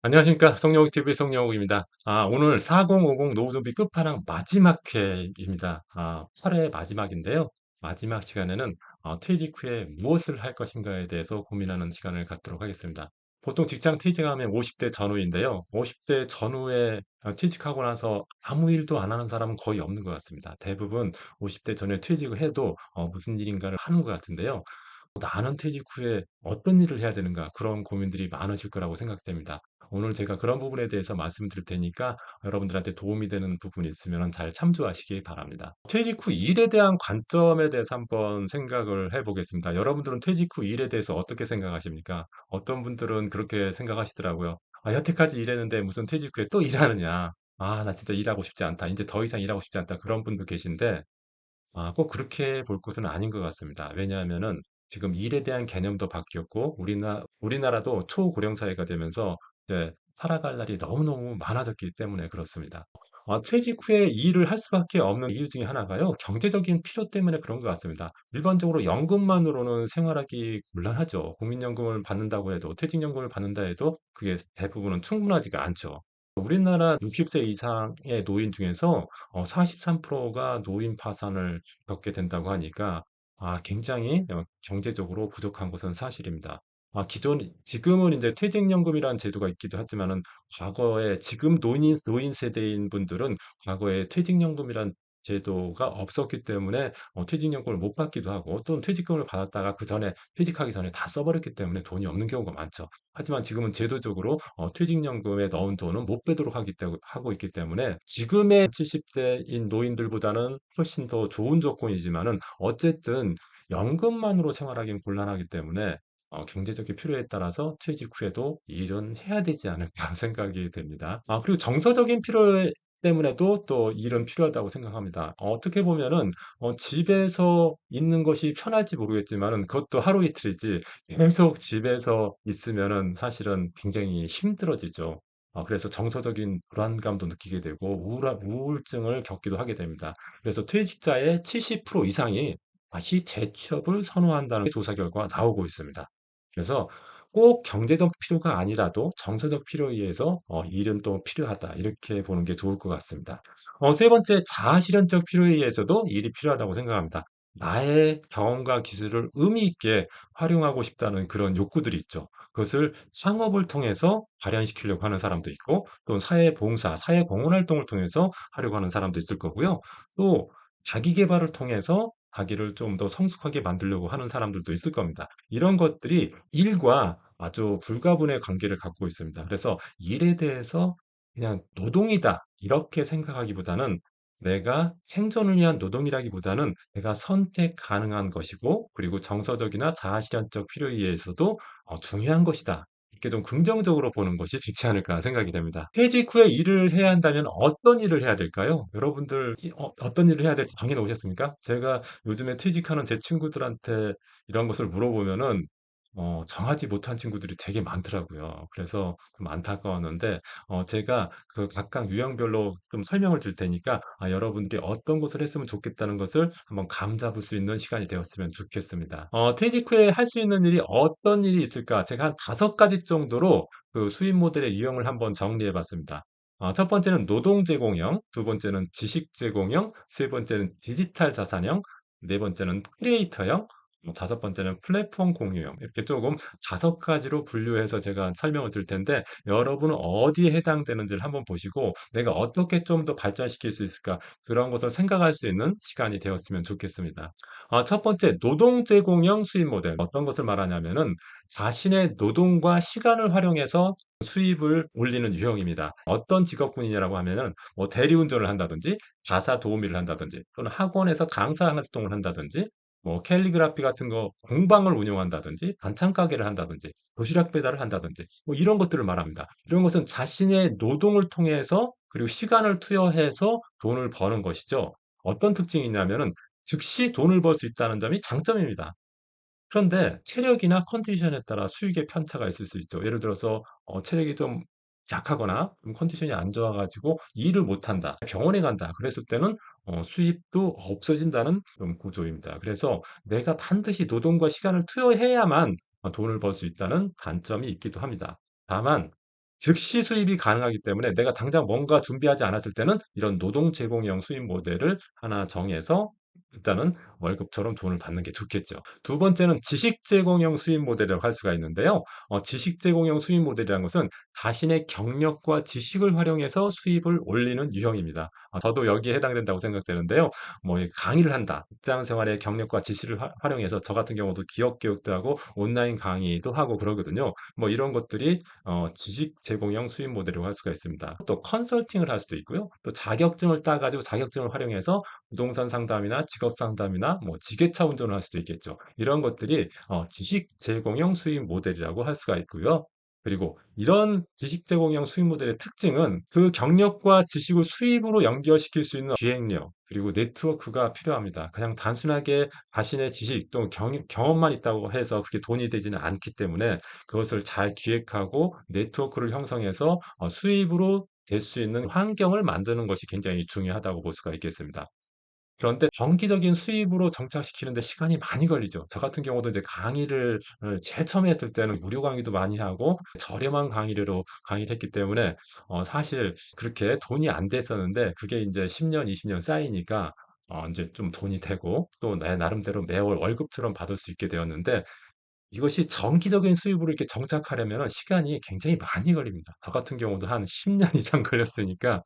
안녕하십니까. 성령TV의 성령욱입니다. 오늘 4050 노후준비 끝판왕 마지막 회입니다. 8회 마지막인데요. 마지막 시간에는 퇴직 후에 무엇을 할 것인가에 대해서 고민하는 시간을 갖도록 하겠습니다. 보통 직장 퇴직하면 50대 전후인데요. 50대 전후에 퇴직하고 나서 아무 일도 안 하는 사람은 거의 없는 것 같습니다. 대부분 50대 전에 퇴직을 해도 무슨 일인가를 하는 것 같은데요. 나는 퇴직 후에 어떤 일을 해야 되는가 그런 고민들이 많으실 거라고 생각됩니다. 오늘 제가 그런 부분에 대해서 말씀드릴 테니까 여러분들한테 도움이 되는 부분이 있으면 잘 참조하시기 바랍니다. 퇴직 후 일에 대한 관점에 대해서 한번 생각을 해보겠습니다. 여러분들은 퇴직 후 일에 대해서 어떻게 생각하십니까? 어떤 분들은 그렇게 생각하시더라고요. 여태까지 일했는데 무슨 퇴직 후에 또 일하느냐. 나 진짜 일하고 싶지 않다. 이제 더 이상 일하고 싶지 않다. 그런 분도 계신데 꼭 그렇게 볼 것은 아닌 것 같습니다. 왜냐하면은 지금 일에 대한 개념도 바뀌었고 우리나라도 초고령 사회가 되면서 이제 살아갈 날이 너무너무 많아졌기 때문에 그렇습니다. 퇴직 후에 이 일을 할 수밖에 없는 이유 중에 하나가요. 경제적인 필요 때문에 그런 것 같습니다. 일반적으로 연금만으로는 생활하기 곤란하죠. 국민연금을 받는다고 해도 퇴직연금을 받는다 해도 그게 대부분은 충분하지가 않죠. 우리나라 60세 이상의 노인 중에서 43%가 노인 파산을 겪게 된다고 하니까 굉장히 경제적으로 부족한 것은 사실입니다. 지금은 이제 퇴직연금이라는 제도가 있기도 하지만은 과거에 지금 노인 세대인 분들은 과거에 퇴직연금이란 제도가 없었기 때문에 퇴직연금을 못 받기도 하고 또는 퇴직금을 받았다가 그전에 퇴직하기 전에 다 써버렸기 때문에 돈이 없는 경우가 많죠. 하지만 지금은 제도적으로 퇴직연금에 넣은 돈은 못 빼도록 하고 있기 때문에 지금의 70대인 노인들보다는 훨씬 더 좋은 조건이지만은 어쨌든 연금만으로 생활하기는 곤란하기 때문에 경제적인 필요에 따라서 퇴직 후에도 일은 해야 되지 않을까 생각이 됩니다. 그리고 정서적인 필요 때문에도 또 일은 필요하다고 생각합니다. 어떻게 보면은 집에서 있는 것이 편할지 모르겠지만은 그것도 하루 이틀이지 계속 집에서 있으면은 사실은 굉장히 힘들어지죠. 그래서 정서적인 불안감도 느끼게 되고 우울증을 겪기도 하게 됩니다. 그래서 퇴직자의 70% 이상이 다시 재취업을 선호한다는 조사 결과가 나오고 있습니다. 그래서 꼭 경제적 필요가 아니라도 정서적 필요에 의해서 일은 또 필요하다. 이렇게 보는 게 좋을 것 같습니다. 세 번째, 자아실현적 필요에 의해서도 일이 필요하다고 생각합니다. 나의 경험과 기술을 의미 있게 활용하고 싶다는 그런 욕구들이 있죠. 그것을 창업을 통해서 발현시키려고 하는 사람도 있고, 또 사회봉사, 사회공헌 활동을 통해서 하려고 하는 사람도 있을 거고요. 또 자기 계발을 통해서 자기를 좀 더 성숙하게 만들려고 하는 사람들도 있을 겁니다. 이런 것들이 일과 아주 불가분의 관계를 갖고 있습니다. 그래서 일에 대해서 그냥 노동이다 이렇게 생각하기보다는 내가 생존을 위한 노동이라기보다는 내가 선택 가능한 것이고 그리고 정서적이나 자아실현적 필요에 의해서도 중요한 것이다. 이렇게 좀 긍정적으로 보는 것이 좋지 않을까 생각이 됩니다. 퇴직 후에 일을 해야 한다면 어떤 일을 해야 될까요? 여러분들 어떤 일을 해야 될지 정해 놓으셨습니까? 제가 요즘에 퇴직하는 제 친구들한테 이런 것을 물어보면은 정하지 못한 친구들이 되게 많더라고요. 그래서 좀 안타까웠는데 제가 그 각각 유형별로 좀 설명을 드릴 테니까 여러분들이 어떤 것을 했으면 좋겠다는 것을 한번 감 잡을 수 있는 시간이 되었으면 좋겠습니다. 퇴직 후에 할 수 있는 일이 어떤 일이 있을까? 제가 한 5가지 정도로 그 수입 모델의 유형을 한번 정리해 봤습니다. 첫 번째는 노동 제공형, 두 번째는 지식 제공형, 세 번째는 디지털 자산형, 네 번째는 크리에이터형, 다섯 번째는 플랫폼 공유형. 이렇게 조금 5가지로 분류해서 제가 설명을 드릴 텐데 여러분은 어디에 해당되는지를 한번 보시고 내가 어떻게 좀 더 발전시킬 수 있을까 그런 것을 생각할 수 있는 시간이 되었으면 좋겠습니다. 첫 번째 노동 제공형 수입 모델. 어떤 것을 말하냐면은 자신의 노동과 시간을 활용해서 수입을 올리는 유형입니다. 어떤 직업군이냐라고 하면은 뭐 대리운전을 한다든지 가사 도우미를 한다든지 또는 학원에서 강사 활동을 한다든지 뭐 캘리그라피 같은 거 공방을 운영한다든지 반찬 가게를 한다든지 도시락 배달을 한다든지 뭐 이런 것들을 말합니다. 이런 것은 자신의 노동을 통해서 그리고 시간을 투여해서 돈을 버는 것이죠. 어떤 특징이 있냐면은 즉시 돈을 벌 수 있다는 점이 장점입니다. 그런데 체력이나 컨디션에 따라 수익의 편차가 있을 수 있죠. 예를 들어서 체력이 좀 약하거나 좀 컨디션이 안 좋아 가지고 일을 못 한다. 병원에 간다. 그랬을 때는 수입도 없어진다는 그런 구조입니다. 그래서 내가 반드시 노동과 시간을 투여해야만 돈을 벌 수 있다는 단점이 있기도 합니다. 다만 즉시 수입이 가능하기 때문에 내가 당장 뭔가 준비하지 않았을 때는 이런 노동 제공형 수입 모델을 하나 정해서 일단은 월급처럼 돈을 받는 게 좋겠죠. 두 번째는 지식 제공형 수입 모델이라고 할 수가 있는데요. 지식 제공형 수입 모델이라는 것은 자신의 경력과 지식을 활용해서 수입을 올리는 유형입니다. 저도 여기에 해당된다고 생각되는데요. 뭐 강의를 한다. 직장 생활의 경력과 지식을 활용해서 저 같은 경우도 기업 교육도 하고 온라인 강의도 하고 그러거든요. 뭐 이런 것들이 지식 제공형 수입 모델이라고 할 수가 있습니다. 또 컨설팅을 할 수도 있고요. 또 자격증을 따 가지고 자격증을 활용해서 부동산 상담이나 직업 상담이나 뭐 지게차 운전을 할 수도 있겠죠. 이런 것들이 지식 제공형 수입 모델이라고 할 수가 있고요. 그리고 이런 지식 제공형 수입 모델의 특징은 그 경력과 지식을 수입으로 연결시킬 수 있는 기획력 그리고 네트워크가 필요합니다. 그냥 단순하게 자신의 지식 또 경험만 있다고 해서 그게 돈이 되지는 않기 때문에 그것을 잘 기획하고 네트워크를 형성해서 수입으로 될 수 있는 환경을 만드는 것이 굉장히 중요하다고 볼 수가 있겠습니다. 그런데 정기적인 수입으로 정착시키는 데 시간이 많이 걸리죠. 저 같은 경우도 이제 강의를 제일 처음에 했을 때는 무료 강의도 많이 하고 저렴한 강의료로 강의를 했기 때문에 사실 그렇게 돈이 안 됐었는데 그게 인제 10 년, 20년 쌓이니까 인제 좀 돈이 되고 또 내 나름대로 매월 월급처럼 받을 수 있게 되었는데 이것이 정기적인 수입으로 이렇게 정착하려면은 시간이 굉장히 많이 걸립니다. 저 같은 경우도 한 10년 이상 걸렸으니까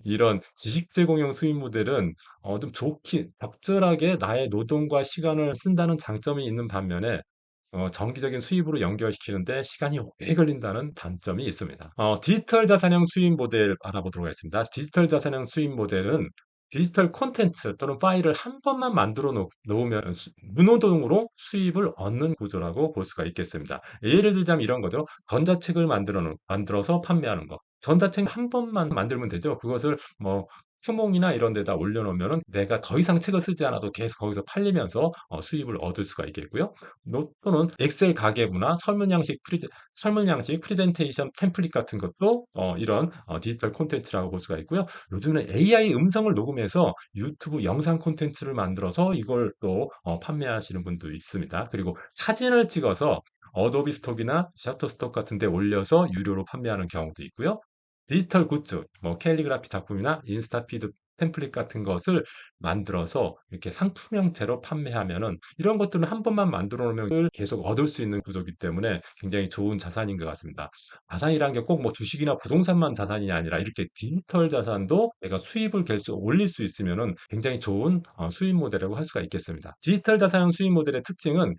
이런 지식 제공형 수입 모델은 좀 좋게 적절하게 나의 노동과 시간을 쓴다는 장점이 있는 반면에 정기적인 수입으로 연결시키는 데 시간이 오래 걸린다는 단점이 있습니다. 디지털 자산형 수입 모델 알아보도록 하겠습니다. 디지털 자산형 수입 모델은 디지털 콘텐츠 또는 파일을 한 번만 만들어 놓으면 무노동으로 수입을 얻는 구조라고 볼 수가 있겠습니다. 예를 들자면 이런 거죠. 전자책을 만들어서 판매하는 거. 전자책 한 번만 만들면 되죠. 그것을 뭐 수몽이나 이런 데다 올려 놓으면은 내가 더 이상 책을 쓰지 않아도 계속 거기서 팔리면서 수입을 얻을 수가 있겠고요. 또는 엑셀 가계부나 설문 양식 프레젠테이션 템플릿 같은 것도 이런 디지털 콘텐츠라고 볼 수가 있고요. 요즘은 AI 음성을 녹음해서 유튜브 영상 콘텐츠를 만들어서 이걸 또 판매하시는 분도 있습니다. 그리고 사진을 찍어서 어도비 스톡이나 셔터스톡 같은 데 올려서 유료로 판매하는 경우도 있고요. 디지털 굿즈, 뭐 캘리그라피 작품이나 인스타피드 템플릿 같은 것을 만들어서 이렇게 상품 형태로 판매하면은 이런 것들은 한 번만 만들어 놓으면 계속 얻을 수 있는 구조이기 때문에 굉장히 좋은 자산인 것 같습니다. 자산이란 게 꼭 뭐 주식이나 부동산만 자산이 아니라 이렇게 디지털 자산도 내가 수입을 계속 올릴 수 있으면은 굉장히 좋은 수입 모델이라고 할 수가 있겠습니다. 디지털 자산 수입 모델의 특징은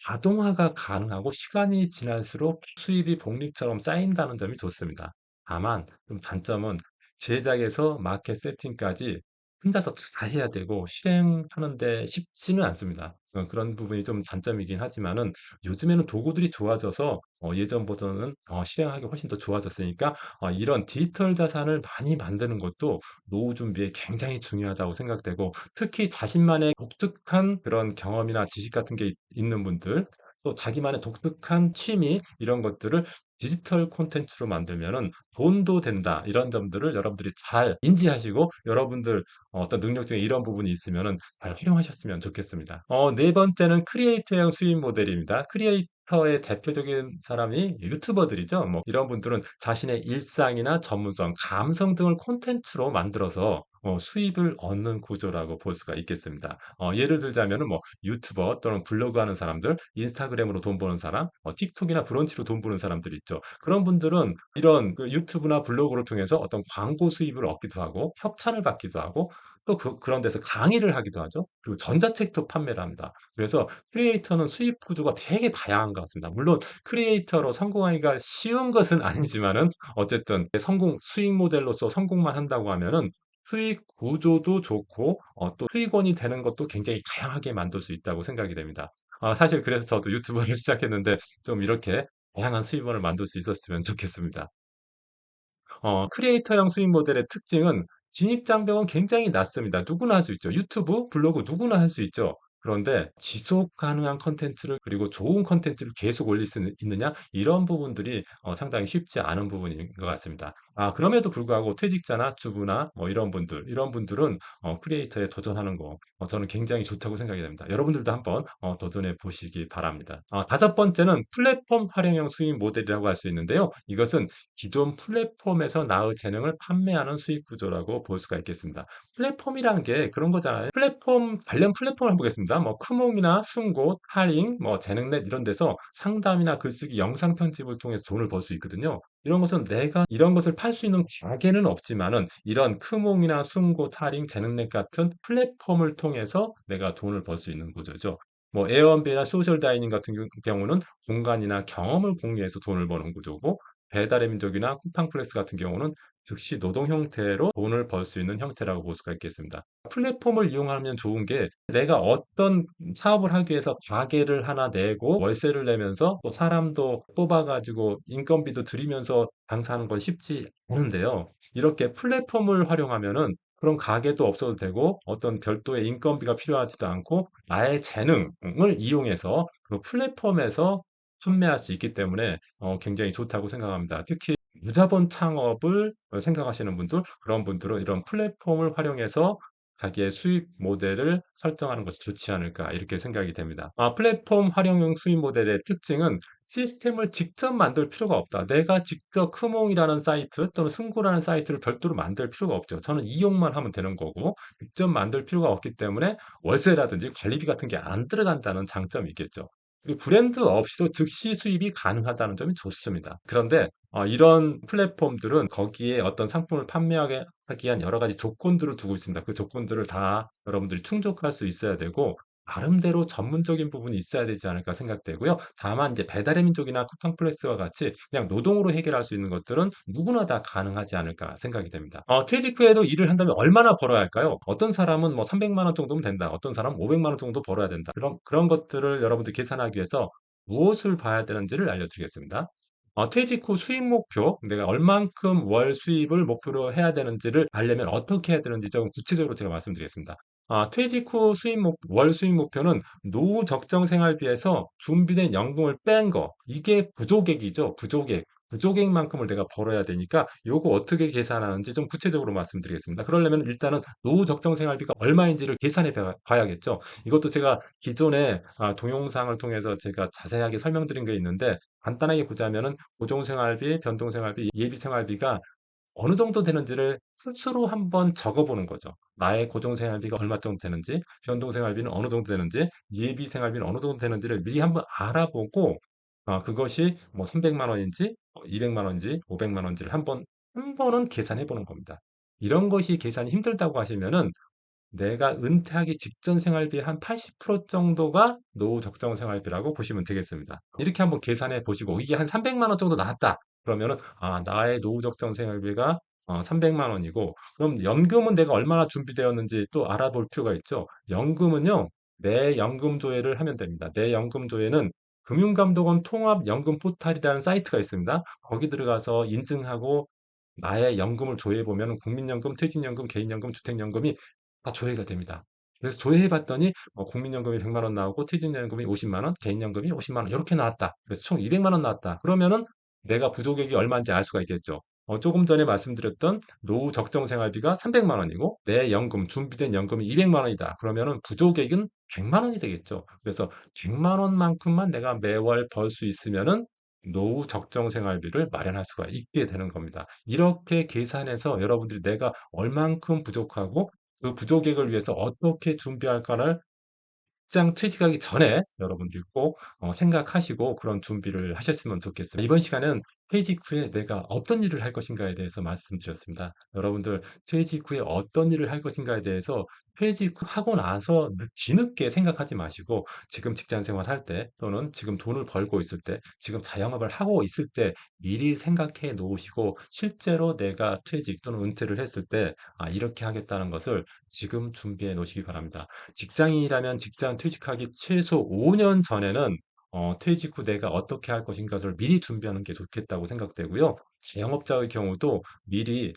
자동화가 가능하고 시간이 지날수록 수입이 복리처럼 쌓인다는 점이 좋습니다. 다만 좀 단점은 제작에서 마켓 세팅까지 혼자서 다 해야 되고 실행하는 데 쉽지는 않습니다. 그런 부분이 좀 단점이긴 하지만은 요즘에는 도구들이 좋아져서 예전보다는 실행하기 훨씬 더 좋아졌으니까 이런 디지털 자산을 많이 만드는 것도 노후 준비에 굉장히 중요하다고 생각되고 특히 자신만의 독특한 그런 경험이나 지식 같은 게 있는 분들 또 자기만의 독특한 취미 이런 것들을 디지털 콘텐츠로 만들면은 돈도 된다. 이런 점들을 여러분들이 잘 인지하시고 여러분들 어떤 능력 중에 이런 부분이 있으면은 잘 활용하셨으면 좋겠습니다. 네 번째는 크리에이터형 수입 모델입니다. 크리에이터의 대표적인 사람이 유튜버들이죠. 뭐 이런 분들은 자신의 일상이나 전문성, 감성 등을 콘텐츠로 만들어서 수입을 얻는 구조라고 볼 수가 있겠습니다. 예를 들자면은 뭐 유튜버 또는 블로그 하는 사람들, 인스타그램으로 돈 버는 사람, 틱톡이나 브런치로 돈 버는 사람들이 있죠. 그런 분들은 이런 그 유튜브나 블로그를 통해서 어떤 광고 수입을 얻기도 하고 협찬을 받기도 하고 또 그런 데서 강의를 하기도 하죠. 그리고 전자책도 판매를 합니다. 그래서 크리에이터는 수입 구조가 되게 다양한 것 같습니다. 물론 크리에이터로 성공하기가 쉬운 것은 아니지만은 어쨌든 성공 수익 모델로서 성공만 한다고 하면은 수익 구조도 좋고 또 수익원이 되는 것도 굉장히 다양하게 만들 수 있다고 생각이 됩니다. 사실 그래서 저도 유튜버를 시작했는데 좀 이렇게 다양한 수입원을 만들 수 있었으면 좋겠습니다. 크리에이터형 수익 모델의 특징은 진입 장벽은 굉장히 낮습니다. 누구나 할 수 있죠. 유튜브, 블로그 누구나 할 수 있죠. 그런데 지속 가능한 콘텐츠를 그리고 좋은 콘텐츠를 계속 올릴 수 있느냐 이런 부분들이 상당히 쉽지 않은 부분인 것 같습니다. 그럼에도 불구하고 퇴직자나 주부나 뭐 이런 분들은 크리에이터에 도전하는 거 저는 굉장히 좋다고 생각이 됩니다. 여러분들도 한번 도전해 보시기 바랍니다. 다섯 번째는 플랫폼 활용형 수익 모델이라고 할 수 있는데요. 이것은 기존 플랫폼에서 나의 재능을 판매하는 수익 구조라고 볼 수가 있겠습니다. 플랫폼이라는 게 그런 거잖아요. 관련 플랫폼을 한번 보겠습니다. 뭐 크몽이나 숨고, 타링, 뭐 재능넷 이런 데서 상담이나 글쓰기, 영상 편집을 통해서 돈을 벌 수 있거든요. 이런 것은 내가 이런 것을 팔 수 있는 가게는 없지만은 이런 크몽이나 숨고, 타링, 재능넷 같은 플랫폼을 통해서 내가 돈을 벌 수 있는 구조죠. 뭐 에어비앤비나 소셜 다이닝 같은 경우는 공간이나 경험을 공유해서 돈을 버는 구조고, 배달의 민족이나 쿠팡플레스 같은 경우는 즉시 노동 형태로 돈을 벌 수 있는 형태라고 볼 수가 있겠습니다. 플랫폼을 이용하면 좋은 게 내가 어떤 사업을 하기 위해서 가게를 하나 내고 월세를 내면서 또 사람도 뽑아 가지고 인건비도 들이면서 장사하는 건 쉽지 않은데요. 이렇게 플랫폼을 활용하면은 그런 가게도 없어도 되고 어떤 별도의 인건비가 필요하지도 않고 나의 재능을 이용해서 그 플랫폼에서 판매할 수 있기 때문에 굉장히 좋다고 생각합니다. 특히 무자본 창업을 생각하시는 분들, 그런 분들은 이런 플랫폼을 활용해서 자기의 수입 모델을 설정하는 것이 좋지 않을까 이렇게 생각이 됩니다. 플랫폼 활용형 수입 모델의 특징은 시스템을 직접 만들 필요가 없다. 내가 직접 크몽이라는 사이트 또는 승구라는 사이트를 별도로 만들 필요가 없죠. 저는 이용만 하면 되는 거고 직접 만들 필요가 없기 때문에 월세라든지 관리비 같은 게 안 들어간다는 장점이 있겠죠. 그리고 브랜드 없이도 즉시 수입이 가능하다는 점이 좋습니다. 그런데 이런 플랫폼들은 거기에 어떤 상품을 판매하게 하기 위한 여러 가지 조건들을 두고 있습니다. 그 조건들을 다 여러분들이 충족할 수 있어야 되고 나름대로 전문적인 부분이 있어야 되지 않을까 생각되고요. 다만 이제 배달의 민족이나 쿠팡플렉스와 같이 그냥 노동으로 해결할 수 있는 것들은 누구나 다 가능하지 않을까 생각이 됩니다. 퇴직 후에도 일을 한다면 얼마나 벌어야 할까요? 어떤 사람은 뭐 300만 원 정도면 된다. 어떤 사람은 500만 원 정도 벌어야 된다. 그런 것들을 여러분들 계산하기 위해서 무엇을 봐야 되는지를 알려드리겠습니다. 퇴직 후 수입 목표, 내가 얼만큼 월 수입을 목표로 해야 되는지를 알려면 어떻게 해야 되는지 좀 구체적으로 제가 말씀드리겠습니다. 퇴직 후 월 수입 목표는 노후 적정 생활비에서 준비된 연금을 뺀 거, 이게 부족액이죠. 부족액. 부족액만큼을 내가 벌어야 되니까 요거 어떻게 계산하는지 좀 구체적으로 말씀드리겠습니다. 그러려면 일단은 노후 적정 생활비가 얼마인지를 계산해 봐야겠죠. 이것도 제가 기존에 동영상을 통해서 제가 자세하게 설명드린 게 있는데 간단하게 보자면은 고정생활비, 변동생활비, 예비생활비가 어느 정도 되는지를 스스로 한번 적어보는 거죠. 나의 고정생활비가 얼마 정도 되는지, 변동생활비는 어느 정도 되는지, 예비생활비는 어느 정도 되는지를 미리 한번 알아보고 그것이 뭐 300만 원인지 200만 원인지 500만 원인지를 한 번은 계산해 보는 겁니다. 이런 것이 계산이 힘들다고 하시면은 내가 은퇴하기 직전 생활비의 한 80% 정도가 노후 적정 생활비라고 보시면 되겠습니다. 이렇게 한번 계산해 보시고 이게 한 300만 원 정도 나왔다. 그러면은 나의 노후 적정 생활비가 300만 원이고 그럼 연금은 내가 얼마나 준비되었는지 또 알아볼 필요가 있죠. 연금은요. 내 연금 조회를 하면 됩니다. 내 연금 조회는 금융감독원 통합연금 포탈이라는 사이트가 있습니다. 거기 들어가서 인증하고 나의 연금을 조회해 보면 국민연금, 퇴직연금, 개인연금, 주택연금이 다 조회가 됩니다. 그래서 조회해 봤더니 국민연금이 100만 원 나오고 퇴직연금이 50만 원, 개인연금이 50만 원 이렇게 나왔다. 그래서 총 200만 원 나왔다. 그러면은 내가 부족액이 얼마인지 알 수가 있겠죠. 조금 전에 말씀드렸던 노후 적정 생활비가 300만 원이고 내 연금 준비된 연금이 200만 원이다. 그러면은 부족액은 100만 원이 되겠죠. 그래서 100만 원만큼만 내가 매월 벌 수 있으면은 노후 적정 생활비를 마련할 수가 있게 되는 겁니다. 이렇게 계산해서 여러분들이 내가 얼만큼 부족하고 그 부족액을 위해서 어떻게 준비할까를 직장 퇴직하기 전에 여러분들이 꼭 생각하시고 그런 준비를 하셨으면 좋겠습니다. 이번 시간은 퇴직 후에 내가 어떤 일을 할 것인가에 대해서 말씀드렸습니다. 여러분들 퇴직 후에 어떤 일을 할 것인가에 대해서 퇴직 후 하고 나서 뒤늦게 생각하지 마시고 지금 직장 생활할 때 또는 지금 돈을 벌고 있을 때 지금 자영업을 하고 있을 때 미리 생각해 놓으시고 실제로 내가 퇴직 또는 은퇴를 했을 때 이렇게 하겠다는 것을 지금 준비해 놓으시기 바랍니다. 직장인이라면 직장 퇴직하기 최소 5년 전에는 퇴직 후 내가 어떻게 할 것인가를 미리 준비하는 게 좋겠다고 생각되고요. 자영업자의 경우도 미리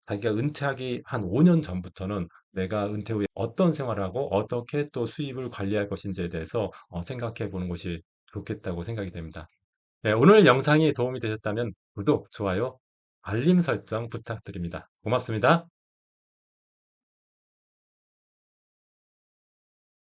자기가 은퇴하기 한 5년 전부터는 내가 은퇴 후에 어떤 생활을 하고 어떻게 또 수입을 관리할 것인지에 대해서 생각해 보는 것이 좋겠다고 생각이 됩니다. 네, 오늘 영상이 도움이 되셨다면 구독, 좋아요, 알림 설정 부탁드립니다. 고맙습니다.